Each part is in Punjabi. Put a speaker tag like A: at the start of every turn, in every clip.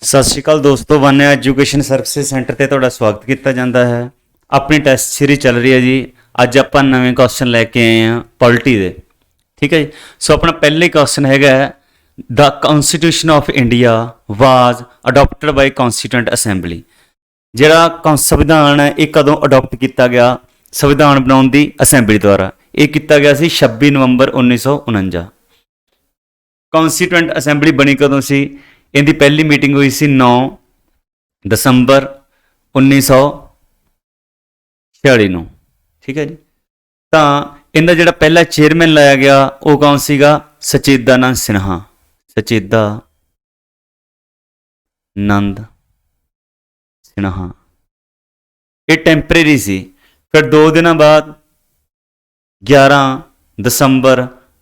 A: ਸਤਿ ਸ਼੍ਰੀ ਅਕਾਲ ਦੋਸਤੋ, ਵਾਨਿਆ ਐਜੂਕੇਸ਼ਨ ਸਰਵਿਸਿਜ਼ ਸੈਂਟਰ ਤੇ ਤੁਹਾਡਾ ਸਵਾਗਤ ਕੀਤਾ ਜਾਂਦਾ ਹੈ। ਆਪਣੀ ਟੈਸਟ ਸੀਰੀਜ਼ ਚੱਲ ਰਹੀ ਹੈ ਜੀ। ਅੱਜ ਆਪਾਂ ਨਵੇਂ ਕੁਐਸਚਨ ਲੈ ਕੇ ਆਏ ਹਾਂ ਪੋਲਿਟੀ ਦੇ। ਠੀਕ ਹੈ ਜੀ। ਸੋ ਆਪਣਾ ਪਹਿਲਾ ਕੁਐਸਚਨ ਹੈਗਾ, the constitution of India was adopted by constituent assembly. ਜਿਹੜਾ ਸੰਵਿਧਾਨ ਹੈ ਇਹ ਕਦੋਂ ਅਡਾਪਟ ਕੀਤਾ ਗਿਆ? ਸੰਵਿਧਾਨ ਬਣਾਉਣ ਦੀ ਅਸੈਂਬਲੀ ਦੁਆਰਾ। ਇਹ ਕੀਤਾ ਗਿਆ ਸੀ 26 ਨਵੰਬਰ 1949। ਕਨਸਟੀਟਿਊਐਂਟ ਅਸੈਂਬਲੀ ਬਣੀ ਕਦੋਂ ਸੀ? ਇਹਦੀ ਪਹਿਲੀ ਮੀਟਿੰਗ ਹੋਈ ਸੀ 9 ਦਸੰਬਰ 1946 ਨੂੰ। ਠੀਕ ਹੈ ਜੀ। ਤਾਂ ਇਹਦਾ ਜਿਹੜਾ ਪਹਿਲਾ ਚੇਅਰਮੈਨ ਲਾਇਆ ਗਿਆ ਉਹ ਕੌਣ ਸੀਗਾ? ਸਚਿਦਾਨੰਦ ਸਿਨਹਾ। ਸਚਿਦਾਨੰਦ ਸਿਨਹਾ। ਇਹ ਟੈਂਪਰੇਰੀ ਸੀ। ਫਿਰ 2 ਦਿਨਾਂ ਬਾਅਦ 11 ਦਸੰਬਰ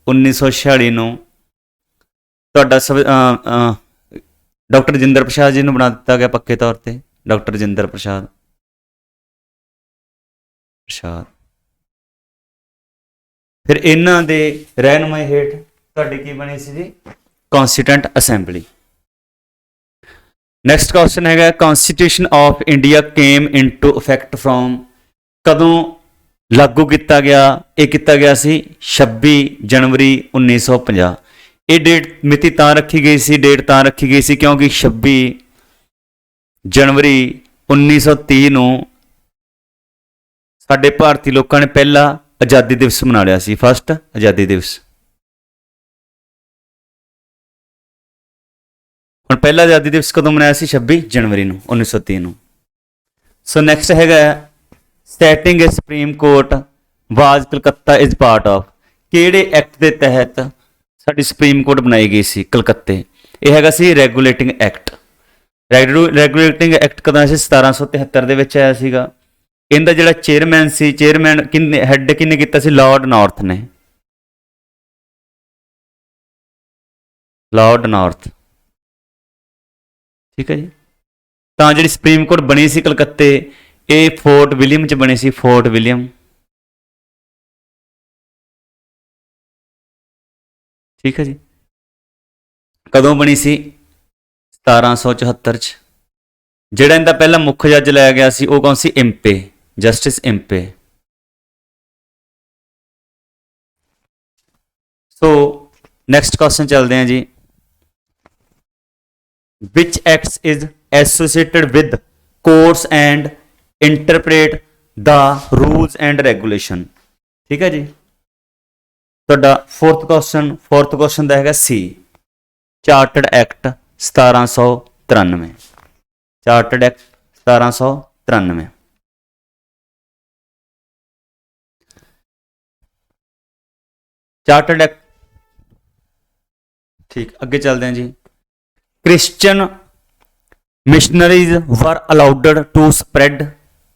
A: 1946 ਨੂੰ ਤੁਹਾਡਾ ਡਾਕਟਰ ਰਜਿੰਦਰ ਪ੍ਰਸਾਦ ਜੀ ਨੂੰ ਬਣਾ ਦਿੱਤਾ ਗਿਆ ਪੱਕੇ ਤੌਰ ਤੇ। ਡਾਕਟਰ ਰਜਿੰਦਰ ਪ੍ਰਸਾਦ। ਫਿਰ ਇਹਨਾਂ ਦੇ ਰਹਿਨੁਮਾਈ ਹੇਠ ਤੁਹਾਡੀ ਕੀ ਬਣੀ ਸੀ ਜੀ? Constituent assembly. ਨੈਕਸਟ ਕੁਐਸਚਨ ਹੈਗਾ, constitution of India came into effect from. ਕਦੋਂ ਲਾਗੂ ਕੀਤਾ ਗਿਆ? ਇਹ ਕੀਤਾ ਗਿਆ ਸੀ 26 ਜਨਵਰੀ 1950। ਇਹ ਡੇਟ ਮਿਤੀ ਤਾਂ ਰੱਖੀ ਗਈ ਸੀ ਕਿਉਂਕਿ 26 ਜਨਵਰੀ 1930 ਨੂੰ ਸਾਡੇ ਭਾਰਤੀ ਲੋਕਾਂ ਨੇ ਪਹਿਲਾ ਆਜ਼ਾਦੀ ਦਿਵਸ ਮਨਾ ਲਿਆ ਸੀ। ਫਸਟ ਆਜ਼ਾਦੀ ਦਿਵਸ। ਹੁਣ ਪਹਿਲਾ ਆਜ਼ਾਦੀ ਦਿਵਸ ਕਦੋਂ ਮਨਾਇਆ ਸੀ? 26 ਜਨਵਰੀ ਨੂੰ 1930 ਨੂੰ। ਸੋ ਨੈਕਸਟ ਹੈਗਾ, setting A supreme court was Calcutta is part of. ਕਿਹੜੇ ਐਕਟ ਦੇ ਤਹਿਤ ਸਾਡੀ ਸੁਪਰੀਮ ਕੋਰਟ ਬਣਾਈ ਗਈ ਸੀ ਕਲਕੱਤੇ? ਇਹ ਹੈਗਾ ਸੀ ਰੈਗੂਲੇਟਿੰਗ ਐਕਟ। ਰੈਗੂਲੇਟਿੰਗ ਐਕਟ ਕਦੋਂ ਸੀ? 1773 ਦੇ ਵਿੱਚ ਆਇਆ ਸੀਗਾ। ਇਹਦਾ ਜਿਹੜਾ ਚੇਅਰਮੈਨ ਸੀ, ਹੈੱਡ ਕਿਹਨੇ ਕੀਤਾ ਸੀ? ਲਾਰਡ ਨਾਰਥ ਨੇ। Lord north. ਠੀਕ ਹੈ ਜੀ। ਤਾਂ ਜਿਹੜੀ ਸੁਪਰੀਮ ਕੋਰਟ ਬਣੀ ਸੀ ਕਲਕੱਤੇ, ਇਹ ਫੋਰਟ ਵਿਲੀਅਮ 'ਚ ਬਣੀ ਸੀ। Fort William. ਠੀਕ ਹੈ ਜੀ। ਕਦੋਂ ਬਣੀ ਸੀ? 1774 'ਚ। ਜਿਹੜਾ ਇਹਦਾ ਪਹਿਲਾ ਮੁੱਖ ਜੱਜ ਲਾਇਆ ਗਿਆ ਸੀ ਉਹ ਕੌਣ ਸੀ? Impey. Justice Impey. So next question ਚੱਲਦੇ ਹਾਂ ਜੀ। Which acts is associated with courts and interpret the rules and regulation. ਠੀਕ ਹੈ ਜੀ। ਤੁਹਾਡਾ ਫੋਰਥ ਕੁਐਸਚਨ ਦਾ ਹੈਗਾ ਸੀ chartered act 1793। Chartered act 1793। Chartered act. ਠੀਕ, ਅੱਗੇ ਚੱਲਦੇ ਹਾਂ ਜੀ। Christian missionaries were allowed to spread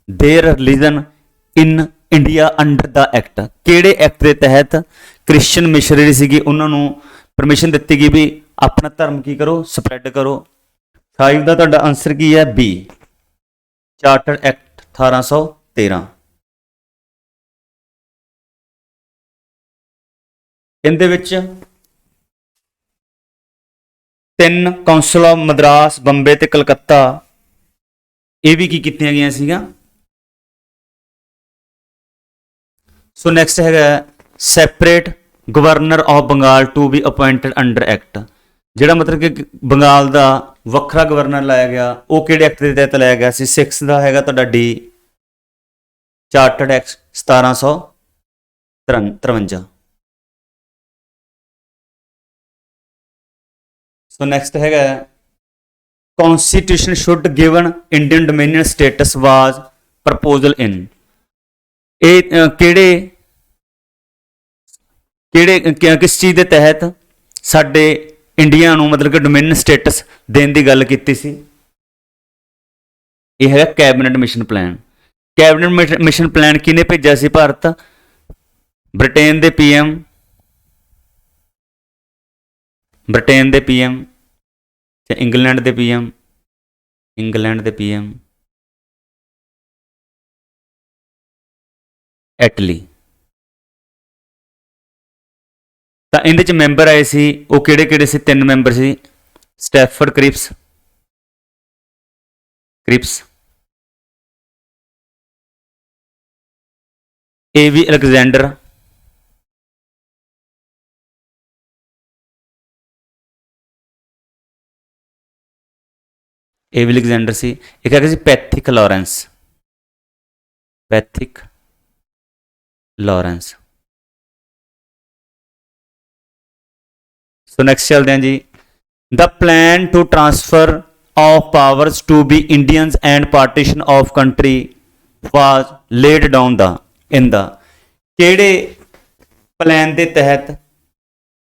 A: their religion in India under the act. ਕਿਹੜੇ ਐਕਟ ਦੇ ਤਹਿਤ ਕ੍ਰਿਸਚੀਅਨ ਮਿਸ਼ਨਰੀ ਸੀਗੀ ਉਹਨਾਂ ਨੂੰ ਪਰਮਿਸ਼ਨ ਦਿੱਤੀ ਗਈ ਵੀ ਆਪਣਾ ਧਰਮ ਕੀ ਕਰੋ? ਸਪਰੈਡ ਕਰੋ। 5 ਦਾ ਤੁਹਾਡਾ ਆਨਸਰ ਕੀ ਹੈ? ਬੀ। Charter act 1813। ਇਹਦੇ ਵਿੱਚ 3 ਕਾਉਂਸਲ ਆਫ ਮਦਰਾਸ, ਬੰਬੇ ਤੇ ਕਲਕੱਤਾ, ਇਹ ਵੀ ਕੀ ਕੀਤੀਆਂ ਗਈਆਂ ਸੀਗਾ। ਸੋ ਨੈਕਸਟ ਹੈਗਾ, separate governor of Bengal to be appointed under act. ਜਿਹੜਾ ਮਤਲਬ ਕਿ ਬੰਗਾਲ ਦਾ ਵੱਖਰਾ ਗਵਰਨਰ ਲਾਇਆ ਗਿਆ, ਉਹ ਕਿਹੜੇ ਐਕਟ ਦੇ ਤਹਿਤ ਲਾਇਆ ਗਿਆ ਸੀ? 6 ਦਾ ਹੈਗਾ ਤੁਹਾਡਾ D. Chartered act 1753। So next ਹੈਗਾ, constitution should given Indian dominion status was proposal in. ਇਹ ਕਿਸ ਚੀਜ਼ ਦੇ ਤਹਿਤ ਸਾਡੇ ਇੰਡੀਆ ਨੂੰ ਮਤਲਬ ਕਿ ਡੋਮੀਨੀਅਨ ਸਟੇਟਸ ਦੇਣ ਦੀ ਗੱਲ ਕੀਤੀ ਸੀ? ਇਹ ਹੈਗਾ cabinet mission plan. Cabinet mission plan ਕਿਹਨੇ ਭੇਜਿਆ ਸੀ ਭਾਰਤ? ਬ੍ਰਿਟੇਨ ਦੇ ਪੀਐਮ ਤੇ ਇੰਗਲੈਂਡ ਦੇ ਪੀਐਮ ਐਟਲੀ। ਤਾਂ ਇਹਦੇ ਚ ਮੈਂਬਰ ਆਏ ਸੀ ਉਹ ਕਿਹੜੇ ਕਿਹੜੇ ਸੀ? 3 ਮੈਂਬਰ ਸੀ। Stafford Cripps, Cripps, A V Alexander, A V Alexander C, एक है जी Pethick Lawrence, Pethick Lawrence. So next चलते हैं जी। The plan to transfer of powers to be Indians and partition of country was laid down the in the, ਕਿਹੜੇ ਪਲਾਨ ਦੇ ਤਹਿਤ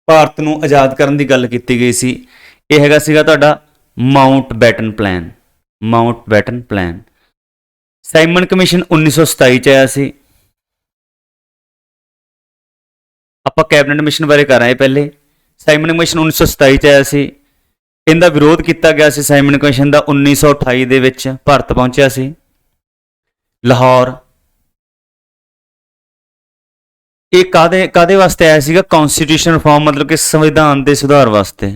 A: ਭਾਰਤ ਨੂੰ ਆਜ਼ਾਦ ਕਰਨ ਦੀ ਗੱਲ ਕੀਤੀ ਗਈ ਸੀ? ਇਹ ਹੈਗਾ ਸੀਗਾ ਤੁਹਾਡਾ Mount baton plan, Mount baton plan. Simon commission 1927 ਚ ਆਇਆ ਸੀ। ਆਪਾਂ ਕੈਬਨਿਟ ਮਿਸ਼ਨ ਬਾਰੇ ਕਰ ਆਏ ਪਹਿਲੇ। ਸਾਈਮਨ ਕਮਿਸ਼ਨ 1927 ਚ ਆਇਆ ਸੀ। ਇਹਦਾ ਵਿਰੋਧ ਕੀਤਾ ਗਿਆ ਸੀ ਸਾਈਮਨ ਕਮਿਸ਼ਨ ਦਾ 1928 ਦੇ ਵਿੱਚ ਭਾਰਤ ਪਹੁੰਚਿਆ ਸੀ ਲਾਹੌਰ। ਇਹ ਕਾਦੇ ਵਾਸਤੇ ਆਇਆ ਸੀਗਾ? ਕਨਸਟੀਟਿਊਸ਼ਨ ਰਿਫਾਰਮ, ਮਤਲਬ ਕਿ ਸੰਵਿਧਾਨ ਦੇ ਸੁਧਾਰ ਵਾਸਤੇ।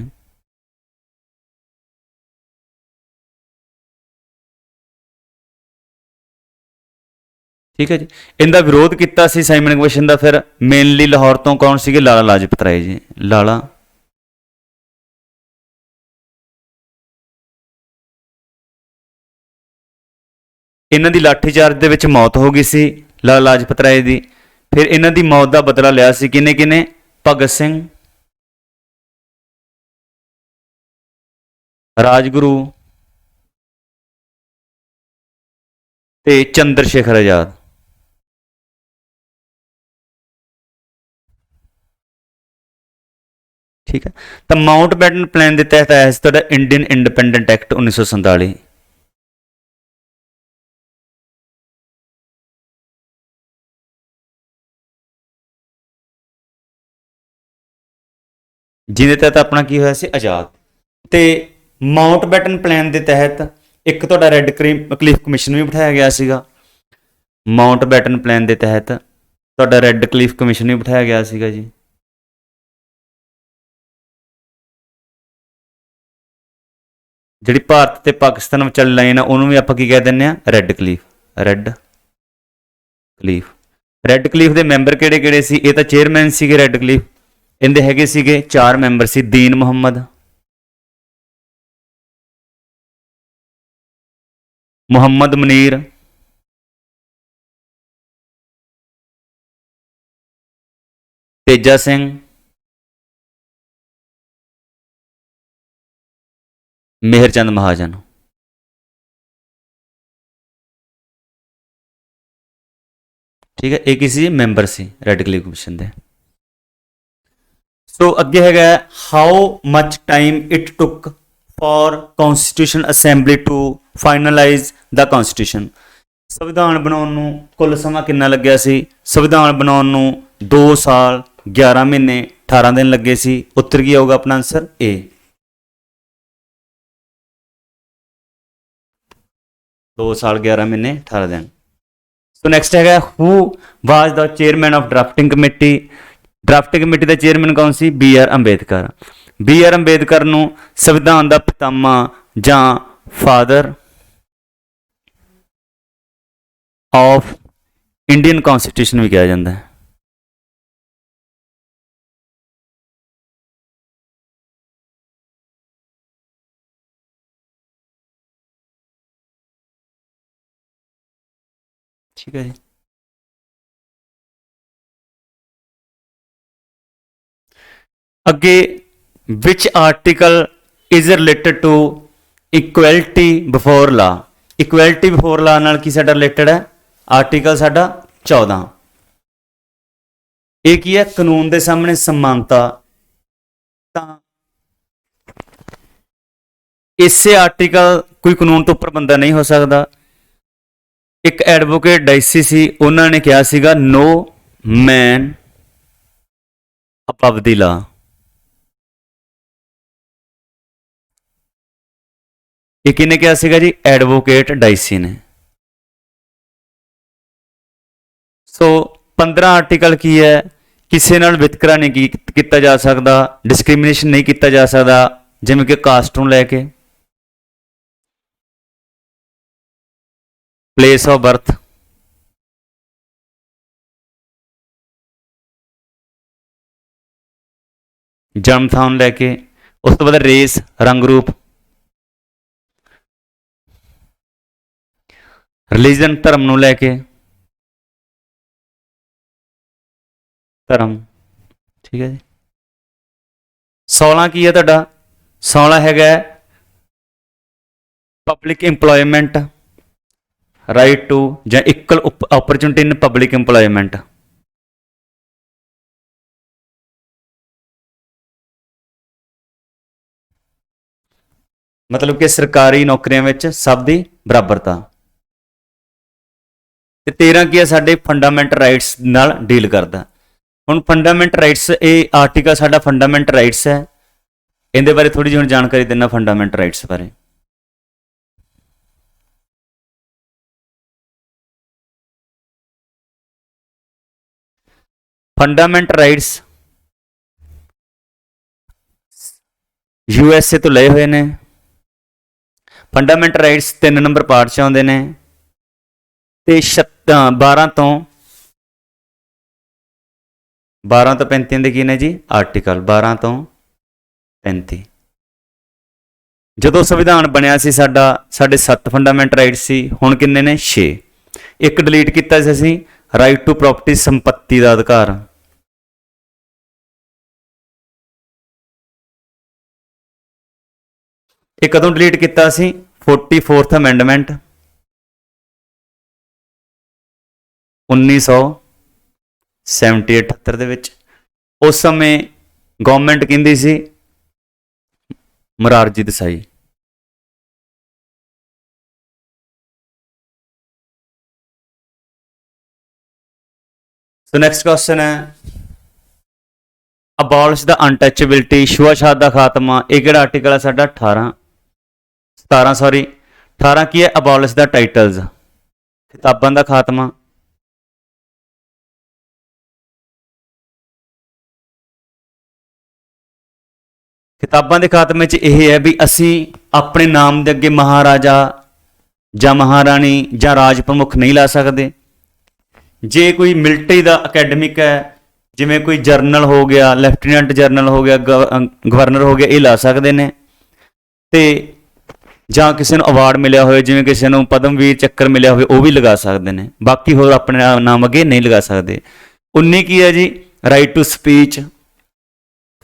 A: ਠੀਕ ਹੈ ਜੀ। ਇਹਦਾ ਵਿਰੋਧ ਕੀਤਾ ਸੀ ਸਾਈਮਨ ਕਮਿਸ਼ਨ ਦਾ ਫਿਰ ਮੇਨਲੀ ਲਾਹੌਰ ਤੋਂ ਕੌਣ ਸੀਗੇ? ਲਾਲਾ ਲਾਜਪਤ ਰਾਏ ਜੀ, ਲਾਲਾ ਇਹਨਾਂ ਦੀ ਲਾਠੀਚਾਰਜ ਦੇ ਵਿੱਚ ਮੌਤ ਹੋ ਗਈ ਸੀ ਲਾਲਾ ਲਾਜਪਤ ਰਾਏ ਦੀ। ਫਿਰ ਇਹਨਾਂ ਦੀ ਮੌਤ ਦਾ ਬਦਲਾ ਲਿਆ ਸੀ ਕਿਹਨੇ ਕਿਹਨੇ? ਭਗਤ ਸਿੰਘ, ਰਾਜਗੁਰੂ ਤੇ ਚੰਦਰ ਸ਼ੇਖਰ ਆਜ਼ਾਦ। ਠੀਕ ਹੈ। ਤਾਂ ਮਾਊਂਟ ਬੈਟਨ ਪਲਾਨ ਦੇ ਤਹਿਤ ਆਇਆ ਸੀ ਤੁਹਾਡਾ ਇੰਡੀਅਨ ਇੰਡੀਪੈਂਡੈਂਟ ਐਕਟ 1947। ਜਿਹਦੇ ਤਹਿਤ ਆਪਣਾ ਕੀ ਹੋਇਆ ਸੀ? ਆਜ਼ਾਦ। ਤੇ ਮਾਊਂਟ ਬੈਟਨ ਪਲਾਨ ਦੇ ਤਹਿਤ ਇੱਕ ਤੁਹਾਡਾ ਰੈੱਡ ਕਲੀਫ ਕਮਿਸ਼ਨ ਵੀ ਬਿਠਾਇਆ ਗਿਆ ਸੀਗਾ। ਮਾਊਂਟ ਬੈਟਨ ਪਲਾਨ ਦੇ ਤਹਿਤ ਤੁਹਾਡਾ ਰੈੱਡ ਕਲੀਫ ਕਮਿਸ਼ਨ ਵੀ ਬਿਠਾਇਆ ਗਿਆ ਸੀਗਾ ਜੀ। ਜਿਹੜੀ ਭਾਰਤ ਤੇ ਪਾਕਿਸਤਾਨ ਵਿਚਾਲੀ ਲਾਈਨ ਆ ਉਹਨੂੰ ਵੀ ਆਪਾਂ ਕੀ ਕਹਿ ਦਿੰਦੇ ਆ? Red cliff, red cliff. Red cliff ਦੇ ਮੈਂਬਰ ਕਿਹੜੇ ਕਿਹੜੇ ਸੀ? ਇਹ ਤਾਂ ਚੇਅਰਮੈਨ ਸੀਗੇ ਰੈੱਡ ਕਲੀਫ। ਇਹਦੇ ਹੈਗੇ ਸੀਗੇ 4 ਮੈਂਬਰ ਸੀ। ਦੀਨ ਮੁਹੰਮਦ, ਮੁਹੰਮਦ ਮਨੀਰ, ਤੇਜਾ ਸਿੰਘ, ਮੇਹਰਚੰਦ ਮਹਾਜਨ। ਠੀਕ ਹੈ। ਇਹ ਕਿਸੇ ਮੈਂਬਰ ਸੀ ਰੈੱਡ ਕਲੀਫ ਕਮਿਸ਼ਨ ਦੇ। ਸੋ ਅੱਗੇ ਹੈਗਾ how much time it took for constitution assembly to finalise the constitution. ਸੰਵਿਧਾਨ ਬਣਾਉਣ ਨੂੰ ਕੁੱਲ ਸਮਾਂ ਕਿੰਨਾ ਲੱਗਿਆ ਸੀ? ਸੰਵਿਧਾਨ ਬਣਾਉਣ ਨੂੰ 2 ਸਾਲ 11 ਮਹੀਨੇ 18 ਦਿਨ ਲੱਗੇ ਸੀ। ਉੱਤਰ ਕੀ ਆਊਗਾ ਆਪਣਾ ਆਨਸਰ? ਏ। 2 ਸਾਲ 11 ਮਹੀਨੇ 18 ਦਿਨ। ਸੋ ਨੈਕਸਟ ਹੈਗਾ who was the chairman of drafting committee. Drafting committee ਦਾ ਚੇਅਰਮੈਨ ਕੌਣ ਸੀ? B R Ambedkar. B R Ambedkar ਨੂੰ ਸੰਵਿਧਾਨ ਦਾ ਪਿਤਾਮਾ ਜਾਂ ਫਾਦਰ ਆਫ ਇੰਡੀਅਨ ਕਨਸਟੀਟਿਊਸ਼ਨ ਵੀ ਕਿਹਾ ਜਾਂਦਾ ਹੈ। ਠੀਕ ਹੈ ਜੀ। ਅੱਗੇ which article is related to equality before law. Equality before law ਨਾਲ ਕੀ ਸਾਡਾ ਰਿਲੇਟਡ ਹੈ? ਆਰਟੀਕਲ ਸਾਡਾ 14। ਇਹ ਕੀ ਹੈ? ਕਾਨੂੰਨ ਦੇ ਸਾਹਮਣੇ ਸਮਾਨਤਾ। ਤਾਂ ਇਸੇ ਆਰਟੀਕਲ ਕੋਈ ਕਾਨੂੰਨ ਤੋਂ ਉੱਪਰ ਬੰਦਾ ਨਹੀਂ ਹੋ ਸਕਦਾ। ਇੱਕ ਐਡਵੋਕੇਟ ਡਾਈਸੀ ਸੀ, ਉਹਨਾਂ ਨੇ ਕਿਹਾ ਸੀਗਾ ਨੋ ਮੈਨ ਅਬਵ ਦੀ ਲਾ। ਇਹ ਕਿਹਨੇ ਕਿਹਾ ਸੀਗਾ ਜੀ? ਐਡਵੋਕੇਟ ਡਾਈਸੀ ਨੇ। ਸੋ 15 ਆਰਟੀਕਲ ਕੀ ਹੈ? ਕਿਸੇ ਨਾਲ ਵਿਤਕਰਾ ਨਹੀਂ ਕੀਤਾ ਜਾ ਸਕਦਾ, ਡਿਸਕ੍ਰਿਮੀਨੇਸ਼ਨ ਨਹੀਂ ਕੀਤਾ ਜਾ ਸਕਦਾ, ਜਿਵੇਂ ਕਿ ਕਾਸਟ ਨੂੰ ਲੈ ਕੇ। प्लेस ऑफ बर्थ, जन्म थान लैके, उस तो बाद रेस रंग रूप, रिलीजन धर्म नूं लैके, धर्म, ठीक है जी। 16 की है तुहाडा, 16 हैगा पब्लिक इंप्लॉयमेंट, राइट टू ਜਾਂ equal opportunity in public employment. मतलब कि सरकारी नौकरियों में सब की बराबरता। ते 13 की है साडे फंडामेंट राइट्स नाल डील करदा। हुण फंडामेंट राइट्स ये आर्टिकल साडा फंडामेंट राइट्स है, इहदे बारे थोड़ी जी हुण जानकारी देना फंडामेंट राइट्स बारे। फंडामेंट राइट्स यूएसए तो लए हुए ने। फंडामेंट राइट्स 3 नंबर पार्ट च आउंदे ने ते 12 तो 35 दे की ने जी आर्टिकल 12 तो 35। जदों संविधान बनया सी साडा साडे 7 फंडामेंट राइट्स सी, हुण किन्ने ने 6। एक डिलीट किया सी असीं राइट टू प्रॉपर्टी संपत्ति का अधिकार। ਇਹ कदों डिलीट किया सी 44th अमेंडमेंट 1978 ਦੇ ਵਿੱਚ। उस समय गवर्नमेंट कहती सी Morarji Desai. So next question है अबॉलिश द अनटचेबिलिटी, छुआछात का खात्मा। ये किहड़ा आर्टिकल है साडा 17 सॉरी 18 की है अबॉलिश द टाइटल्स, किताबां का खात्मा। किताबां के खात्मे च यह है भी असी अपने नाम के अगे महाराजा ਜਾਂ महाराणी ਜਾਂ राज प्रमुख नहीं ला सकते। जे कोई मिलटरी का अकैडमिक है जिमें कोई जरनल हो गया, लैफ्टिनेंट जरनल हो गया, गवर्नर हो गया, ये ला सकते हैं। तो ਜਾਂ किसी को अवार्ड मिलया हो जिमें किसी को पद्मवीर चक्कर मिलया हो भी लगा सकते हैं, बाकी होर अपने नाम अगे नहीं लगा सकते। 19 की है जी right to speech,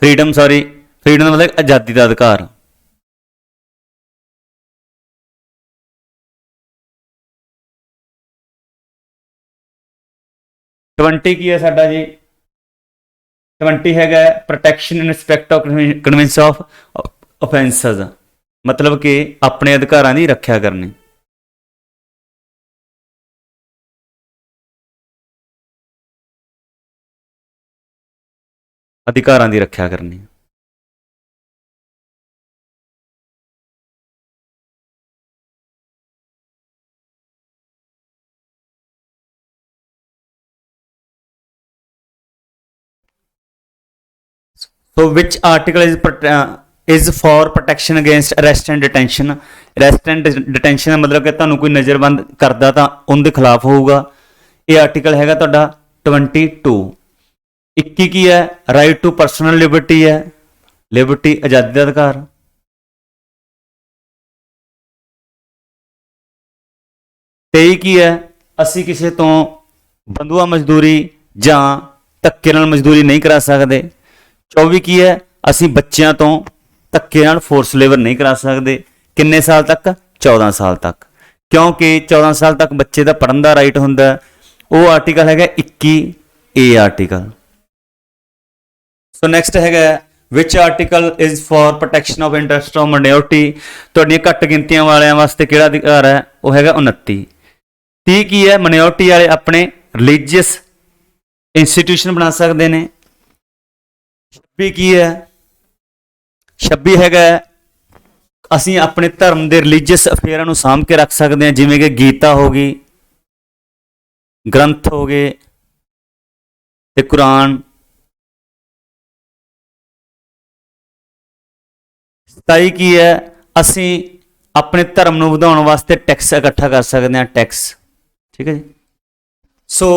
A: freedom sorry freedom मतलब आज़ादी का अधिकार। ट्वेंटी की है साडा जी 20 हैगा protection in respect of convention of offences, मतलब कि अपने अधिकारां की रक्षा करनी। अधिकारां की रक्षा करनी। So which article is for protection against arrest and detention? Arrest and detention का मतलब कि तुहानूं कोई नज़रबंद करदा तां उनके खिलाफ होऊगा। ये आर्टिकल हैगा तुहाडा 22। 21 की है राइट टू पर्सनल लिबर्टी है, लिबर्टी आज़ादी का अधिकार। तेई की है असी किसी तो बंधुआ मजदूरी जां धक्के नाल मजदूरी नहीं करा सकते। 24 की है असी बच्चों तो धक्के नाल फोर्स लेबर नहीं करा सकते। किन्ने साल तक? 14 साल तक, क्योंकि 14 साल तक बच्चे का पढ़न का राइट होंदा। वो आर्टिकल है 21A आर्टिकल। सो नैक्सट है which article is for protection of interest of minority. तुहाडियां घट गिनतियां वालियां वास्ते किहड़ा अधिकार है? वो है 29। 30 की है माइनॉरिटी वाले अपने रिलीजियस इंस्टीट्यूशन बना सकते हैं। 26 की है 26 है असी अपने धर्म के रिलीजियस अफेयरां नूं साਂਭ के रख सकते हैं, जिमें कि गीता हो गई, ग्रंथ हो गए ते कुरान। 27 की है असी अपने धर्म नूं वधाउण वास्ते टैक्स इकट्ठा कर सकते हैं, टैक्स ठीक है जी। सो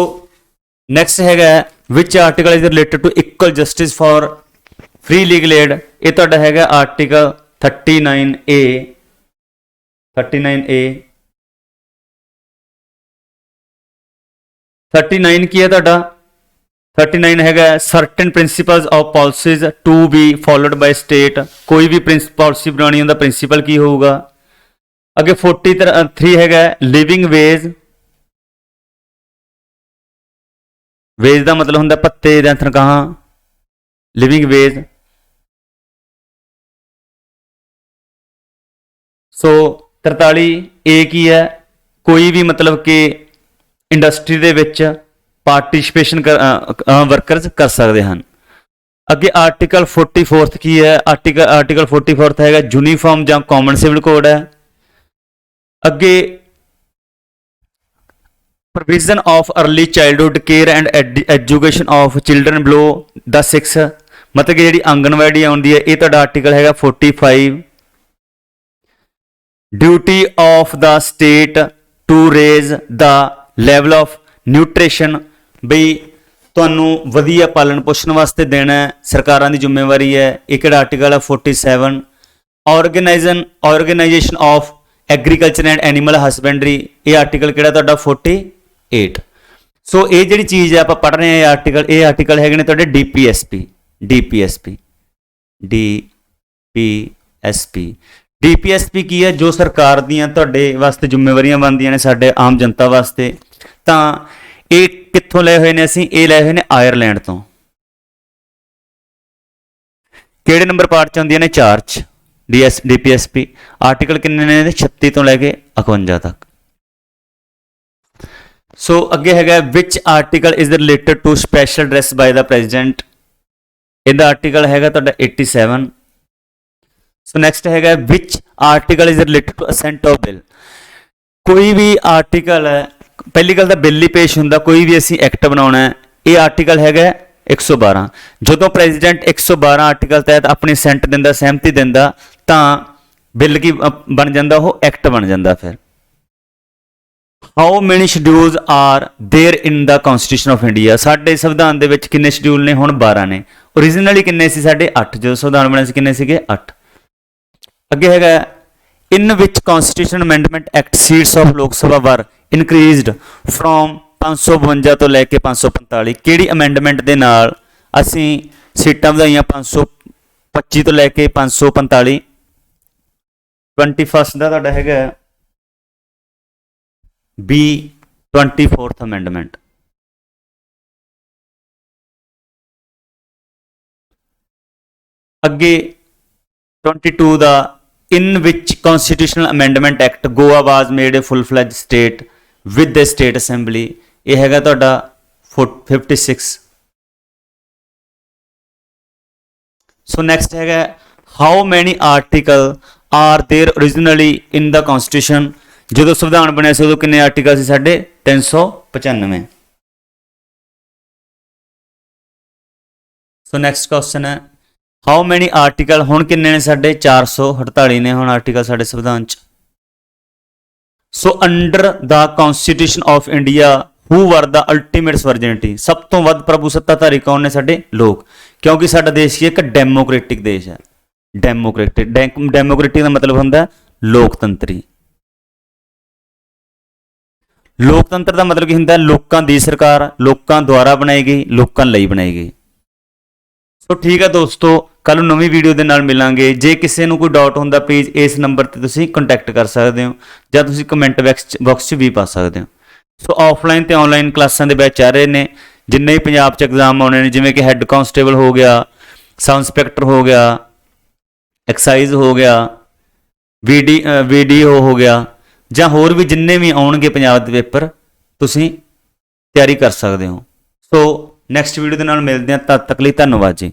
A: ਨੈਕਸਟ ਹੈਗਾ which article is related to equal justice for free legal aid. ਇਹ ਤੁਹਾਡਾ ਹੈਗਾ ਆਰਟੀਕਲ 39A 39 ਕੀ ਹੈ ਤੁਹਾਡਾ 39 ਹੈਗਾ certain principles of policies to be followed by state. ਕੋਈ ਵੀ ਪਾਲਿਸੀ ਬਣਾਉਣੀ ਹੁੰਦਾ ਪ੍ਰਿੰਸੀਪਲ ਕੀ ਹੋਊਗਾ। ਅੱਗੇ 43 ਹੈਗਾ ਲਿਵਿੰਗ ਵੇਜ। ਵੇਜ ਦਾ ਮਤਲਬ ਹੁੰਦਾ ਭੱਤੇ ਜਾਂ ਤਨਖਾਹਾਂ, ਲਿਵਿੰਗ ਵੇਜ। ਸੋ 43A ਕੀ ਹੈ ਕੋਈ ਵੀ ਮਤਲਬ ਕਿ ਇੰਡਸਟਰੀ ਦੇ ਵਿੱਚ ਪਾਰਟਿਸਿਪੇਸ਼ਨ ਵਰਕਰਸ ਕਰ ਸਕਦੇ ਹਨ। ਅੱਗੇ ਆਰਟੀਕਲ 44 ਕੀ ਹੈ ਆਰਟੀਕਲ 44 ਹੈਗਾ ਯੂਨੀਫਾਰਮ ਜਾਂ ਕਾਮਨ ਸਿਵਲ ਕੋਡ ਹੈ। ਅੱਗੇ provision of early childhood care and education of children below the 6 मतलब कि ਜਿਹੜੀ ਆਂਗਨਵਾੜੀ ਆਉਂਦੀ ਹੈ ਇਹ ਤੁਹਾਡਾ ਆਰਟੀਕਲ ਹੈਗਾ 45। duty of the state to raise the level of nutrition ਬਈ ਤੁਹਾਨੂੰ ਵਧੀਆ ਪਾਲਣ ਪੋਸ਼ਣ ਵਾਸਤੇ ਦੇਣਾ ਸਰਕਾਰਾਂ ਦੀ ਜ਼ਿੰਮੇਵਾਰੀ ਹੈ। ਇਹ ਕਿਹੜਾ ਆਰਟੀਕਲ ਹੈ 47। Organisation of agriculture and animal husbandry ਇਹ ਆਰਟੀਕਲ ਕਿਹੜਾ ਤੁਹਾਡਾ 48। ਸੋ ਇਹ ਜਿਹੜੀ ਚੀਜ਼ ਹੈ ਆਪਾਂ ਪੜ੍ਹ ਰਹੇ ਹਾਂ ਇਹ ਆਰਟੀਕਲ ਹੈਗੇ ਨੇ ਤੁਹਾਡੇ ਡੀਪੀਐਸਪੀ ਕੀ ਹੈ ਜੋ ਸਰਕਾਰ ਦੀਆਂ ਤੁਹਾਡੇ ਵਾਸਤੇ ਜ਼ਿੰਮੇਵਾਰੀਆਂ ਬਣਦੀਆਂ ਨੇ ਸਾਡੇ ਆਮ ਜਨਤਾ ਵਾਸਤੇ। ਤਾਂ ਇਹ ਕਿੱਥੋਂ ਲਏ ਹੋਏ ਨੇ ਅਸੀਂ ਇਹ ਲਏ ਹੋਏ ਨੇ ਆਇਰਲੈਂਡ ਤੋਂ। ਕਿਹੜੇ ਨੰਬਰ ਪਾਰਟ ਚ ਹੁੰਦੀਆਂ ਨੇ 4 ਚ ਡੀਪੀਐਸਪੀ। ਆਰਟੀਕਲ ਕਿੰਨੇ ਨੇ 36 ਤੋਂ ਲੈ ਕੇ 51 ਤੱਕ। ਸੋ ਅੱਗੇ ਹੈਗਾ which article is related to special address by the president. ਇਹਦਾ ਆਰਟੀਕਲ ਹੈਗਾ ਤੁਹਾਡਾ 87। ਸੋ ਨੈਕਸਟ ਹੈਗਾ which article is related to assent of bill. ਕੋਈ ਵੀ ਆਰਟੀਕਲ ਹੈ ਪਹਿਲੀ ਗੱਲ ਤਾਂ ਬਿੱਲ ਹੀ ਪੇਸ਼ ਹੁੰਦਾ ਕੋਈ ਵੀ ਅਸੀਂ ਐਕਟ ਬਣਾਉਣਾ ਹੈ ਇਹ ਆਰਟੀਕਲ ਹੈਗਾ 112। ਜਦੋਂ ਪ੍ਰੈਜ਼ੀਡੈਂਟ 112 ਆਰਟੀਕਲ ਤਹਿਤ ਆਪਣੀ ਅਸੈਂਟ ਦਿੰਦਾ ਸਹਿਮਤੀ ਦਿੰਦਾ ਤਾਂ ਬਿੱਲ ਕੀ ਬਣ ਜਾਂਦਾ ਉਹ ਐਕਟ ਬਣ ਜਾਂਦਾ। ਫਿਰ how many schedules are there in the constitution of India. ਸਾਡੇ ਸੰਵਿਧਾਨ ਦੇ ਵਿੱਚ ਕਿੰਨੇ ਸ਼ਡਿਊਲ ਨੇ ਹੁਣ 12 ਨੇ। ਓਰੀਜਨਲੀ ਕਿੰਨੇ ਸੀ ਸਾਡੇ 8 ਜਦੋਂ ਸੰਵਿਧਾਨ ਬਣਿਆ ਸੀ ਕਿੰਨੇ ਸੀਗੇ 8। ਅੱਗੇ ਹੈਗਾ in which constitution amendment act seats of Lok Sabha ਵਰ ਇਨਕਰੀਜ਼ਡ ਫਰੋਮ 552 ਤੋਂ ਲੈ ਕੇ 545। ਕਿਹੜੀ ਅਮੈਂਡਮੈਂਟ ਦੇ ਨਾਲ ਅਸੀਂ ਸੀਟਾਂ ਵਧਾਈਆਂ 525 ਤੋਂ ਲੈ ਕੇ 545। 21 ਦਾ ਤੁਹਾਡਾ ਹੈਗਾ B 24th amendment। ਅੱਗੇ 22 ਦਾ in which constitutional amendment act Goa was made a full fledged state with the state assembly। ਇਹ ਹੈਗਾ ਤੁਹਾਡਾ 56। ਸੋ ਨੈਕਸਟ ਹੈਗਾ how many article are there originally in the constitution। ਜਦੋਂ ਸੰਵਿਧਾਨ ਬਣਿਆ ਸੀ ਉਦੋਂ ਕਿੰਨੇ ਆਰਟੀਕਲ ਸੀ ਸਾਡੇ 395। ਸੋ ਨੈਕਸਟ ਕੁਐਸਚਨ ਹੈ ਹਾਊ ਮੈਨੀ ਆਰਟੀਕਲ ਹੁਣ ਕਿੰਨੇ ਨੇ ਸਾਡੇ 448 ਨੇ ਹੁਣ ਆਰਟੀਕਲ ਸਾਡੇ ਸੰਵਿਧਾਨ ਚ। So under the constitution of India who were the ultimate ਸਵਰਜਨਟੀ। ਸਭ ਤੋਂ ਵੱਧ ਪ੍ਰਭੂ ਸੱਤਾਧਾਰੀ ਕੌਣ ਨੇ ਸਾਡੇ ਲੋਕ ਕਿਉਂਕਿ ਸਾਡਾ ਦੇਸ਼ ਇੱਕ ਡੈਮੋਕ੍ਰੈਟਿਕ ਦੇਸ਼ ਹੈ। ਡੈਮੋਕ੍ਰੈਟਿਕ ਦਾ ਮਤਲਬ ਹੁੰਦਾ ਲੋਕਤੰਤਰੀ। ਲੋਕਤੰਤਰ ਦਾ ਮਤਲਬ ਕੀ ਹੁੰਦਾ ਲੋਕਾਂ ਦੀ ਸਰਕਾਰ ਲੋਕਾਂ ਦੁਆਰਾ ਬਣਾਈ ਗਈ ਲੋਕਾਂ ਲਈ ਬਣਾਈ ਗਈ। ਸੋ ਠੀਕ ਹੈ ਦੋਸਤੋ ਕੱਲ ਨੂੰ ਨਵੀਂ ਵੀਡੀਓ ਦੇ ਨਾਲ ਮਿਲਾਂਗੇ। ਜੇ ਕਿਸੇ ਨੂੰ ਕੋਈ ਡਾਊਟ ਹੁੰਦਾ ਪਲੀਜ਼ ਇਸ ਨੰਬਰ ਤੇ ਤੁਸੀਂ ਕੰਟੈਕਟ ਕਰ ਸਕਦੇ ਹੋ ਜਾਂ ਤੁਸੀਂ ਕਮੈਂਟ ਬਾਕਸ 'ਚ ਵੀ ਪਾ ਸਕਦੇ ਹੋ। ਸੋ ਆਫਲਾਈਨ ਤੇ ਆਨਲਾਈਨ ਕਲਾਸਾਂ ਦੇ ਬੈਚ ਆ ਰਹੇ ਨੇ ਜਿੰਨੇ ਵੀ ਪੰਜਾਬ 'ਚ ਐਗਜ਼ਾਮ ਆਉਣੇ ਨੇ ਜਿਵੇਂ ਕਿ ਹੈੱਡ ਕਾਂਸਟੇਬਲ ਹੋ ਗਿਆ ਸਬ ਇੰਸਪੈਕਟਰ ਹੋ ਗਿਆ ਐਕਸਾਈਜ਼ ਹੋ ਗਿਆ ਵੀਡੀਓ ਹੋ ਗਿਆ ਜਾਂ ਹੋਰ ਵੀ ਜਿੰਨੇ ਵੀ ਆਉਣਗੇ ਪੰਜਾਬ ਦੇ ਪੇਪਰ ਤੁਸੀਂ ਤਿਆਰੀ ਕਰ ਸਕਦੇ ਹੋ। ਸੋ ਨੈਕਸਟ ਵੀਡੀਓ ਦੇ ਨਾਲ ਮਿਲਦੇ ਹਾਂ ਤਦ ਤੱਕ ਲਈ ਧੰਨਵਾਦ ਜੀ।